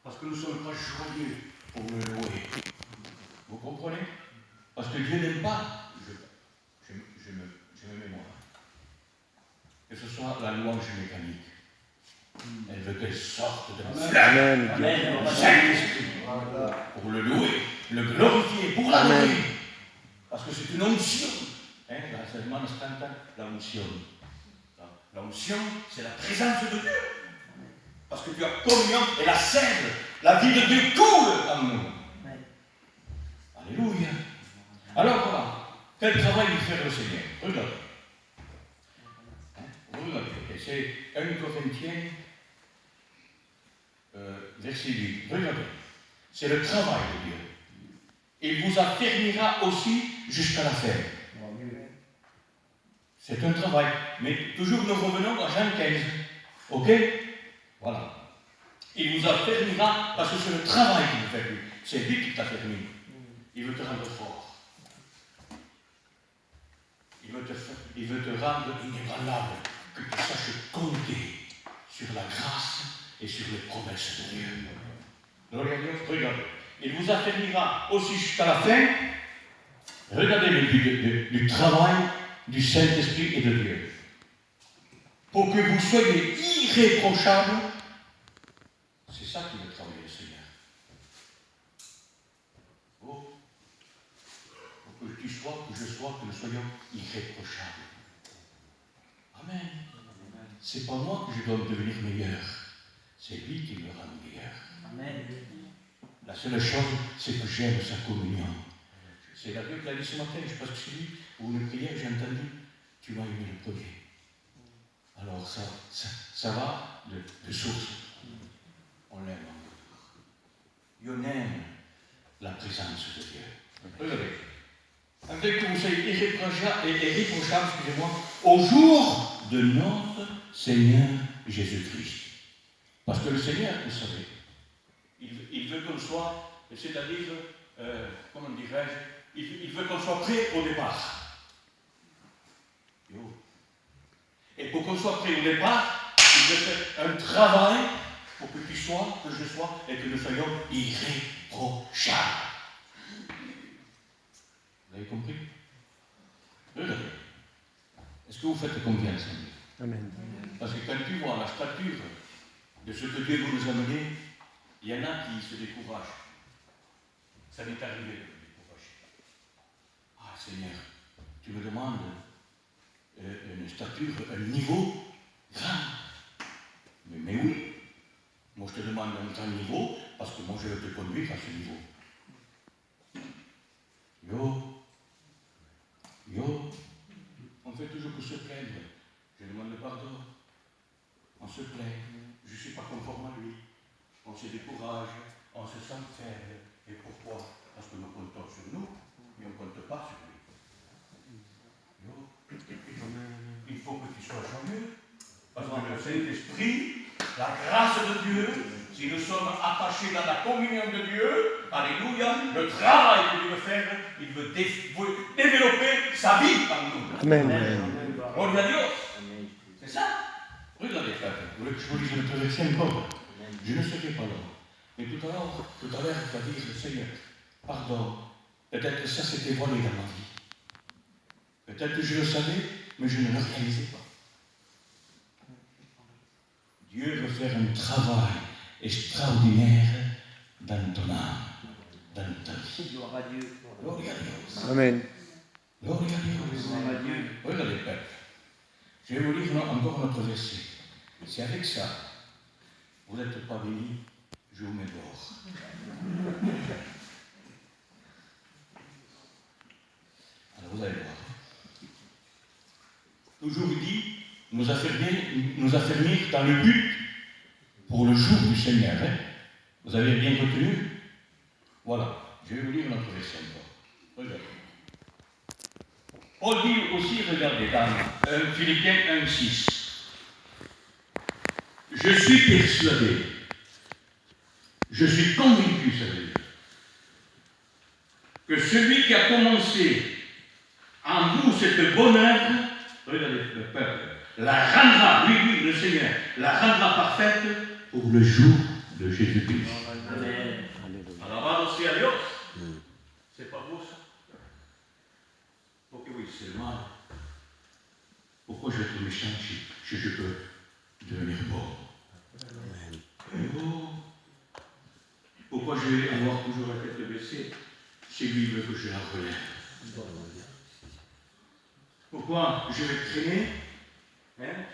Parce que nous ne sommes pas joyeux pour le louer. Vous comprenez? Parce que Dieu n'aime pas, je me mets moi, que ce soit la louange mécanique. Elle veut qu'elle sorte de la flamme du Saint-Esprit pour le louer, le glorifier, pour l'adorer. Parce que c'est une onction. La onction. La onction, c'est la présence de Dieu. Parce que tu as communion et la sève, la vie de Dieu coule en nous. Alléluia. Alors voilà, quel travail il fait le Seigneur? Regardez. Regardez, et c'est 1 Corinthiens, verset 8. Regardez, c'est le travail de Dieu. Il vous affermira aussi jusqu'à la fin. C'est un travail. Mais toujours nous revenons à Jean 15. Ok? Voilà. Il vous affermira parce que c'est le travail qui vous fait lui. C'est lui qui t'affermit. Il veut te rendre fort. Il veut te rendre inébranlable. Que tu saches compter sur la grâce et sur les promesses de Dieu. Regardez. Il vous affermira aussi jusqu'à la fin. Regardez du travail du Saint-Esprit et de Dieu. Pour que vous soyez irréprochables. C'est ça qui veut travailler le Seigneur. Oh. Pour que tu sois, que je sois, que nous soyons irréprochables. Amen. C'est pas moi que je dois devenir meilleur. C'est lui qui me rend meilleur. Amen. La seule chose, c'est que j'aime sa communion. C'est la Dieu qui l'a dit ce matin, je pense que c'est lui, ou une prière, j'ai entendu, tu m'as aimé le premier. Alors ça va de source. On l'aime encore. On aime la présence de Dieu. Regardez. Avec que vous soyez irréprochables, excusez-moi, au jour de notre Seigneur Jésus-Christ. Parce que le Seigneur, vous savez, il veut qu'on soit, c'est-à-dire, comment dirais-je, il veut qu'on soit prêt au départ. Et pour qu'on soit prêt au départ, il veut faire un travail pour que tu sois, que je sois, et que nous soyons irréprochables. Vous avez compris? Regardez. Est-ce que vous faites confiance en Dieu? Amen. Parce que quand tu vois la stature de ce que Dieu veut nous amener, il y en a qui se découragent. Ça m'est arrivé de me décourager. Ah Seigneur, tu me demandes une stature, un niveau grand. Mais oui, moi je te demande un grand niveau parce que moi je veux te conduire à ce niveau. On fait toujours que se plaindre. Je demande pardon. On se plaint. Je ne suis pas conforme à lui. On se décourage. On se sent faible. Et pourquoi? Parce que nous comptons sur nous, mais on ne compte pas sur lui. Il faut que tu sois joyeux. Parce que le Saint-Esprit, la grâce de Dieu, si nous sommes attachés dans la communion de Dieu, alléluia, le travail qu'il veut faire, il veut développer sa vie en nous. Amen. Gloire à Dieu. C'est ça. Regardez, frère. Vous voulez que je vous dise le verset encore? Je ne serai pas là. Mais tout à l'heure, tu vas dire, Seigneur, pardon. Peut-être que ça s'était volé dans ma vie. Peut-être que je le savais, mais je ne le réalisais pas. Dieu veut faire un travail extraordinaire dans ton âme, dans ta vie. Gloire à Dieu. Gloire à Dieu. Amen. Gloire à Dieu. Gloire à Dieu. Regardez, Père. Je vais vous lire encore notre verset. Si avec ça, vous n'êtes pas bénis, je vous mets dehors. Alors vous allez voir. Toujours dit, nous affermir dans le but pour le jour du Seigneur. Hein? Vous avez bien retenu? Voilà. Je vais vous lire notre verset encore. Regardez. Paul dit aussi, regardez, dans Philippiens 1,6. Je suis persuadé, je suis convaincu, ça veut dire, que celui qui a commencé en vous cette bonne œuvre, regardez le peuple, la rendra, oui, le Seigneur, la rendra parfaite pour le jour de Jésus-Christ. Amen. Alabado sea Dios. C'est pas beau ça? Ok, oui, c'est le mal. Pourquoi je vais être méchant si je peux devenir pauvre? Oh. Pourquoi je vais avoir toujours la tête baissée si lui veut que je la relève? Pourquoi je vais traîner, hein,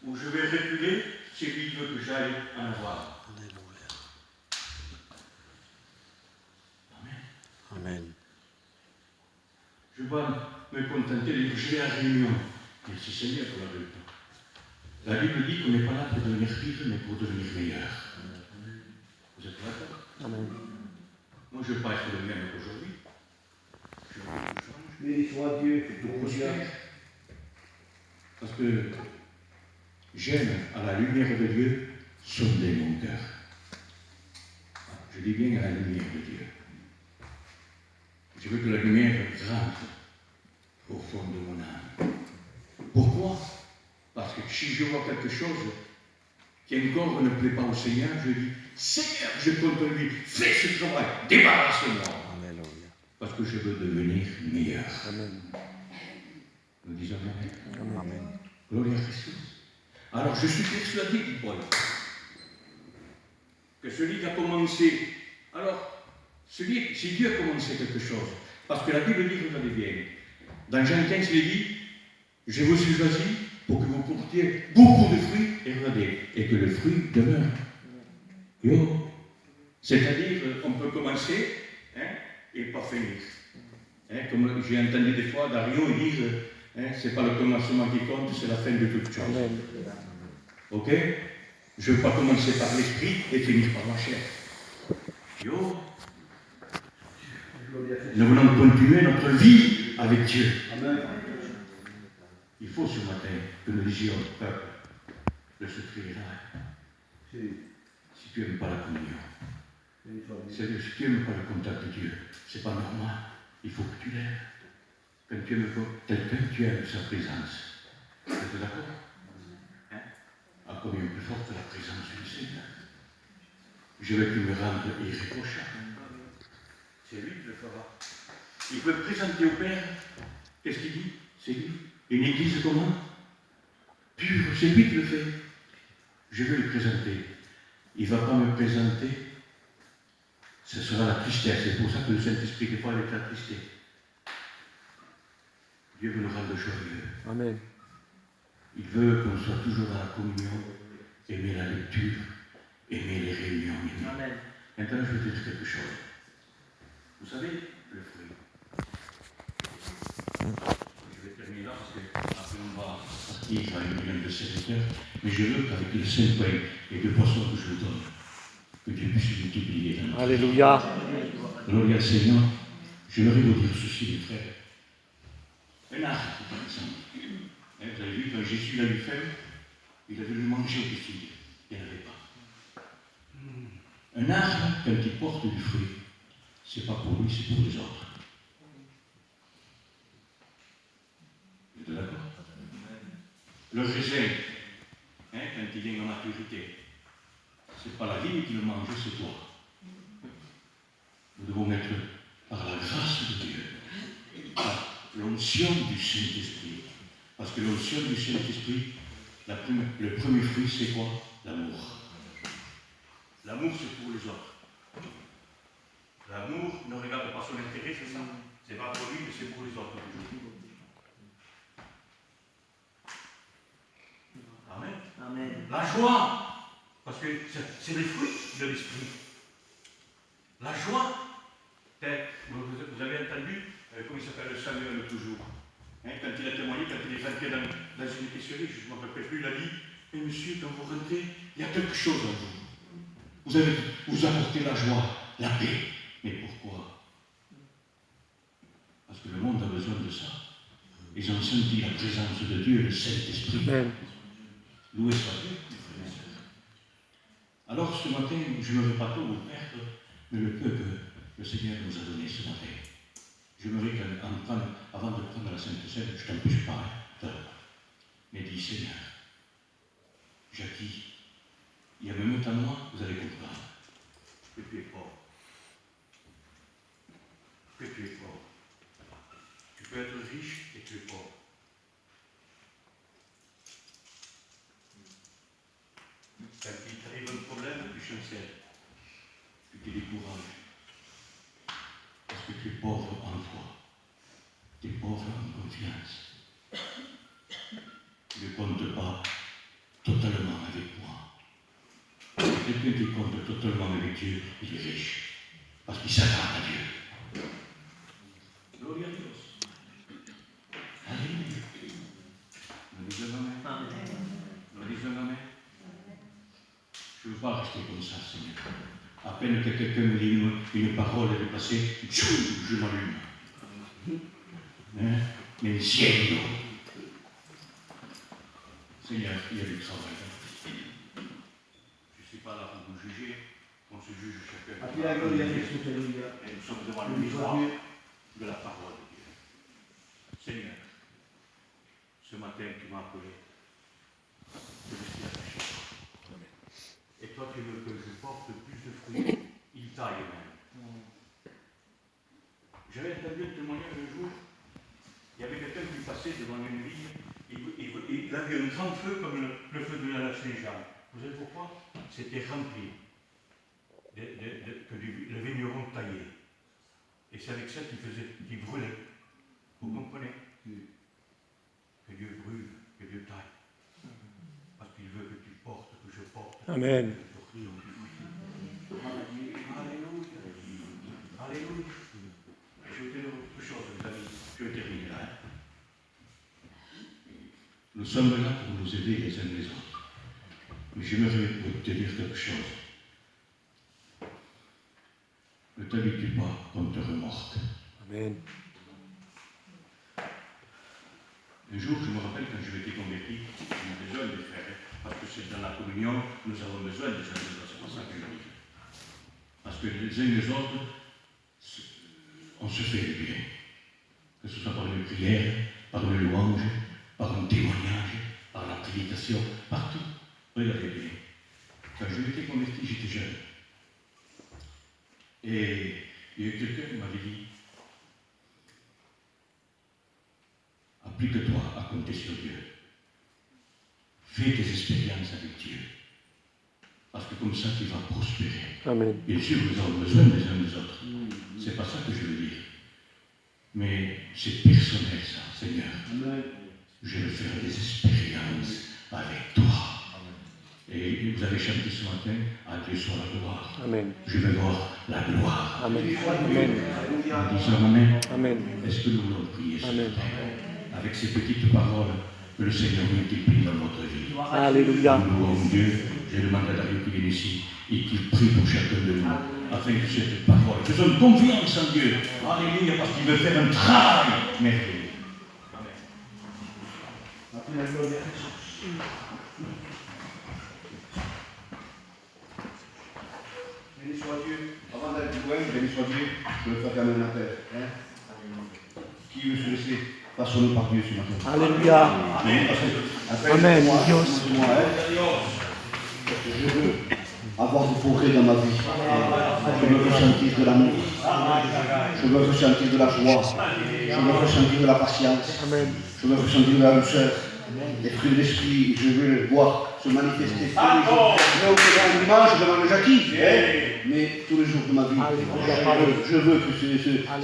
ou je vais reculer si lui veut que j'aille en avoir? Amen. Amen. Je vais me contenter de dire, je vais à la réunion. Merci Seigneur pour la réunion. La Bible dit qu'on n'est pas là pour devenir pire, mais pour devenir meilleur. Vous êtes d'accord? Amen. Moi, je ne veux pas être le même qu'aujourd'hui. Je veux que tout change. Béni soit Dieu, que Tout tout prospère. prospère. Parce que j'aime, à la lumière de Dieu, sonder mon cœur. Je dis bien à la lumière de Dieu. Je veux que la lumière rentre au fond de mon âme. Pourquoi? Parce que si je vois quelque chose qui encore ne plaît pas au Seigneur, je dis, Seigneur, je compte en lui, fais ce travail, débarrasse-moi. Alléluia. Parce que je veux devenir meilleur. Amen. Nous disons Amen. Amen. Gloire à Christ. Alors je suis persuadé, dit Paul, que celui qui a commencé, alors, si Dieu a commencé quelque chose, parce que la Bible dit, regardez bien, dans Jean 15, il est dit, je vous suis choisi pour que vous portiez beaucoup de fruits, et regardez, et que le fruit demeure. Yo. C'est-à-dire, on peut commencer, hein, et pas finir. Hein, comme j'ai entendu des fois Dario dire, hein, c'est pas le commencement qui compte, c'est la fin de toute chose. Amen. Ok? Je ne veux pas commencer par l'esprit et finir par la chair. Yo! Nous voulons continuer notre vie avec Dieu. Amen. Il faut ce matin que nous disions au peuple de se crier là. Si. Si tu n'aimes pas la communion, Béni soit Dieu. c'est-à-dire si tu n'aimes pas le contact de Dieu, c'est pas normal. Il faut que tu l'aimes. Quand tu aimes quelqu'un, tu aimes sa présence. Vous êtes d'accord? Hein? À combien plus forte la présence du Seigneur. Je veux qu'il me rende irréprochable. C'est lui qui le fera. Il peut présenter au Père. Qu'est-ce qu'il dit? C'est lui. Une église comment? Pure. C'est lui qui le fait. Je vais le présenter. Il ne va pas me présenter. Ce sera la tristesse. C'est pour ça que le Saint-Esprit, des fois, il est attristé. Dieu veut nous rendre joyeux. Amen. Il veut qu'on soit toujours dans la communion, aimer la lecture, aimer les réunions. Amen. Maintenant, je vais te dire quelque chose. Vous savez, le fruit. Je vais terminer là parce que après on va partir à une réunion de serviteurs, mais je veux qu'avec les 5 pains et 2 poissons que je vous donne, que Dieu puisse multiplier dans notre vie. Alléluia. Gloire au Seigneur. Je voudrais vous dire ceci, mes frères. Un arbre, par exemple. Hein, vous avez vu, quand Jésus l'a eu faim, il avait le manger des filles. Il n'y en avait pas. Un arbre, quand il porte du fruit, ce n'est pas pour lui, c'est pour les autres. Vous êtes d'accord? Le raisin, hein, quand il vient en maturité, ce n'est pas la vigne qui le mange, c'est toi. Nous devons être par la grâce de Dieu, par l'onction du Saint-Esprit. Parce que l'onction du Saint-Esprit, le premier fruit, c'est quoi? L'amour. L'amour, c'est pour les autres. L'amour ne regarde pas son intérêt, c'est ça? C'est pas pour lui, mais c'est pour les autres. Amen. Amen. La joie, parce que c'est les fruits de l'esprit. La joie, vous avez entendu, comment il s'appelle, Samuel toujours, hein, quand il a témoigné, quand il est rentré dans une épicerie, je ne me rappelle plus, il a dit, mais monsieur, quand vous rentrez, il y a quelque chose en vous. Vous apportez la joie, la paix. Mais pourquoi? Parce que le monde a besoin de ça. Ils ont senti la présence de Dieu, le Saint-Esprit. Amen. Loué soit Dieu, mes frères et sœurs. Alors ce matin, je ne veux pas tout vous perdre, mais le peu que le Seigneur nous a donné ce matin. J'aimerais avant de prendre la Sainte Seine, je t'empêche pas, mais dis Seigneur, Jackie, il y a même un temps moi, vous allez comprendre. sincère, tu te décourages. Parce que tu es pauvre en foi. Tu es pauvre en confiance. Tu ne comptes pas totalement avec moi. Quelqu'un qui compte totalement avec Dieu, il est riche. Parce qu'il s'attend à Dieu. Gloria a Dios. Alléluia. Nous disons Amen. Nous disons Amen. Je ne veux pas rester comme ça, Seigneur. À peine que quelqu'un me dit une parole est passée, je m'allume. Hein? Mais le ciel, non. Seigneur, il y a du travail. Je ne suis pas là pour vous juger. On se juge chacun. Et nous sommes devant le miroir de la parole de Dieu. Seigneur, ce matin, tu m'as appelé. Je me suis attaché. Et toi, tu veux que je porte plus de fruits. Il taille même. J'avais entendu un témoignage un jour. Il y avait quelqu'un qui passait devant une vigne. Il avait un grand feu comme le feu de la Saint-Jean. Vous savez pourquoi? C'était rempli. Que le vigneron taillait. Et c'est avec ça qu'il brûlait. Vous comprenez? Que Dieu brûle, que Dieu taille. Parce qu'il veut que tu portes, que je porte. Amen. Alléluia. Alléluia. Je vais te dire autre chose, mes amis. Je vais terminer là. Nous sommes là pour nous aider les uns les autres. Mais j'aimerais te dire quelque chose. Ne t'habitue pas qu'on te remorque. Amen. Un jour, je me rappelle quand je m'étais converti, j'ai besoin de frères, parce que c'est dans la communion, nous avons besoin des uns des autres. C'est pour ça que je le dis. Parce que les uns les autres, on se fait du bien. Que ce soit par une prière, par une louange, par un témoignage, par la prédication, partout. Regardez bien. Quand je m'étais converti, j'étais jeune. Et il y a eu quelqu'un qui m'avait dit, applique-toi à compter sur Dieu. Fais des expériences avec Dieu. Parce que comme ça, tu vas prospérer. Amen. Bien sûr, nous avons besoin des uns des autres. C'est pas ça que je veux dire. Mais c'est personnel, ça, Seigneur. Je veux faire des expériences avec toi. Et vous avez chanté ce matin, à Dieu soit la gloire. Amen. Je veux voir la gloire. Amen. Amen. En disant Amen. Amen. Est-ce que nous voulons prier ce Amen. matin, avec ces petites paroles que le Seigneur multiplie dans notre vie? Alléluia. Nous louons Dieu. Je demande à Dario qui vient ici et qu'il prie pour chacun de nous, afin que cette parole, faisons confiance en Dieu. Alléluia, parce qu'il veut faire un travail merveilleux. Amen. Béni soit Dieu. Avant d'aller plus loin, béni soit Dieu, je veux faire quand même un appel. Hein? Qui veut se laisser façonner par Dieu ce matin? Alléluia. Amen. Dios. Je veux avoir du progrès dans ma vie. Je veux ressentir de l'amour. Je veux ressentir de la joie. Je veux ressentir de la patience. Amen. Je veux ressentir de la douceur. Les fruits de l'esprit, je veux les voir se manifester tous les jours. Mais au dimanche, je demande Jackie. Mais tous les jours de ma vie, je veux que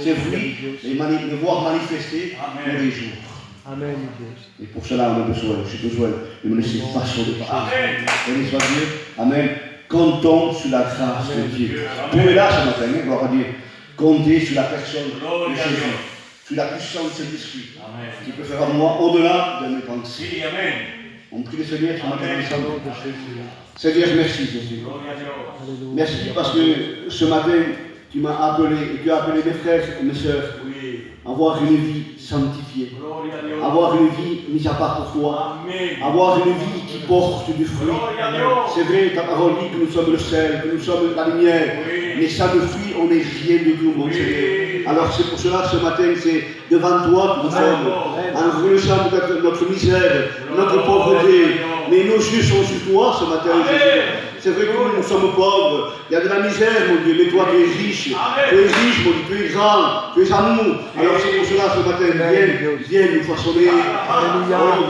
ces fruits, les voir manifester tous les jours. Amen. Et pour cela, on a besoin, j'ai besoin de me laisser façonner par Dieu. Béni soit Dieu. Amen. Comptons sur la grâce de Dieu. Dieu est là ce matin, hein, gloire à Dieu. Comptez sur la personne de Jésus, sur la puissance de cet esprit, qui peut faire en moi au-delà de mes pensées. On prie le Seigneur ce matin ensemble. Seigneur, merci Jésus. Merci parce que ce matin, tu m'as appelé et tu as appelé mes frères et mes sœurs à avoir une vie sanctifiée, avoir une vie mise à part pour toi, avoir une vie qui porte du fruit. C'est vrai, ta parole dit que nous sommes le sel, que nous sommes la lumière, mais sans le fruit, on n'est rien du tout, mon Seigneur. Alors c'est pour cela, ce matin, c'est devant toi que nous sommes, en reconnaissant notre misère, notre pauvreté, mais nos yeux sont sur toi ce matin, Jésus. C'est vrai que nous sommes pauvres, il y a de la misère, mon Dieu, mais toi tu es riche, mon Dieu, tu es grand, tu es amour. Alors c'est pour cela, ce matin, viens nous façonner,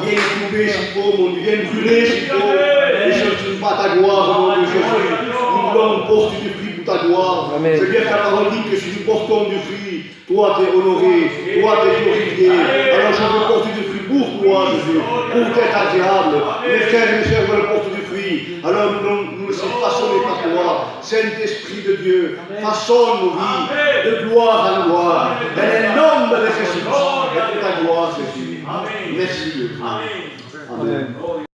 viens couper s'il faut, mon Dieu, viens brûler s'il faut, et je ne pas ta gloire, mon Dieu, Jésus. voulons porter du fruit pour ta gloire. Amen. C'est bien que ta parole dit que si nous portons du fruit, toi t'es honoré, toi t'es glorifié. Alors je veux porter du fruit pour toi, Jésus, pour t'être agréable. Mes frères et mes sœurs veulent porter du fruit. Alors nous laissons façonner par toi, Saint-Esprit de Dieu, façonne nos vies de gloire en gloire. Dans le nom de Jésus, et pour ta gloire, Jésus. Merci, Dieu. Amen.